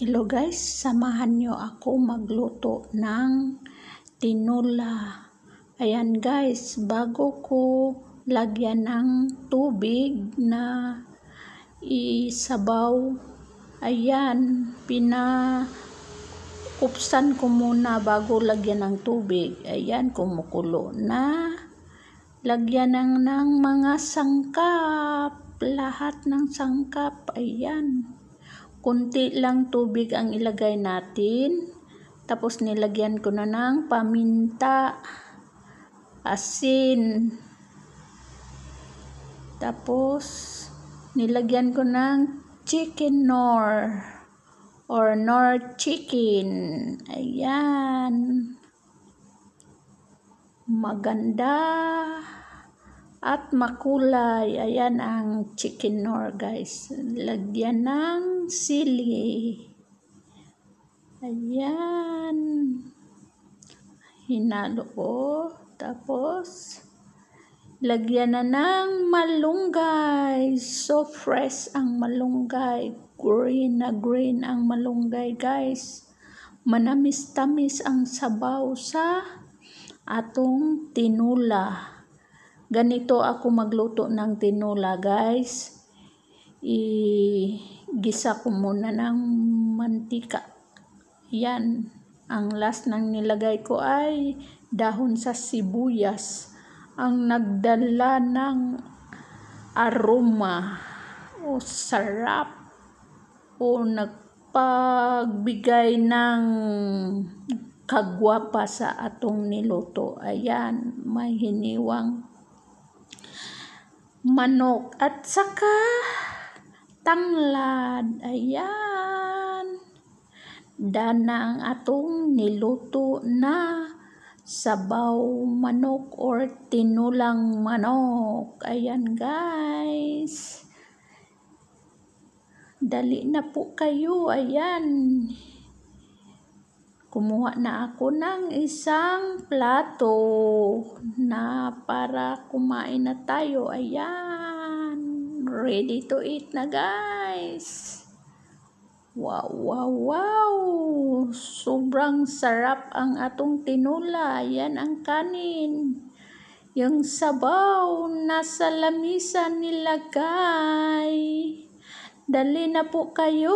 Hello guys, samahan nyo ako magluto ng tinola. Ayan guys, bago ko lagyan ng tubig na isabaw, ayan, pinakupsan ko muna bago lagyan ng tubig. Ayan, kumukulo na. Lagyan ng mga sangkap, lahat ng sangkap, ayan. Kunti lang tubig ang ilagay natin. Tapos nilagyan ko na ng paminta, asin. Tapos nilagyan ko ng chicken Knorr or Knorr chicken. Ayan. Maganda at makulay. Ayan ang chicken Knorr guys. Lagyan ng sili. Ayan. Hinalo ko. Tapos lagyan na ng malunggay. So fresh ang malunggay. Green na green ang malunggay guys. Manamis-tamis ang sabaw sa atong tinola. Ganito ako magluto ng tinola guys. Igisa ko muna ng mantika. Yan. Ang last nang nilagay ko ay dahon sa sibuyas. Ang nagdala ng aroma. O sarap. O nagpagbigay ng kagwapa sa atong niluto. Ayan. May hiniwang manok at saka tanglad. Ayan. Dana ang atong niluto na sabaw manok or tinolang manok. Ayan guys. Dali na po kayo. Ayan. Kumuha na ako ng isang plato na para kumain na tayo. Ayan. Ready to eat na guys. Wow, wow, wow. Sobrang sarap ang atong tinola. Ayan ang kanin. Yung sabaw nasa lamisa nilagay. Dali na po kayo.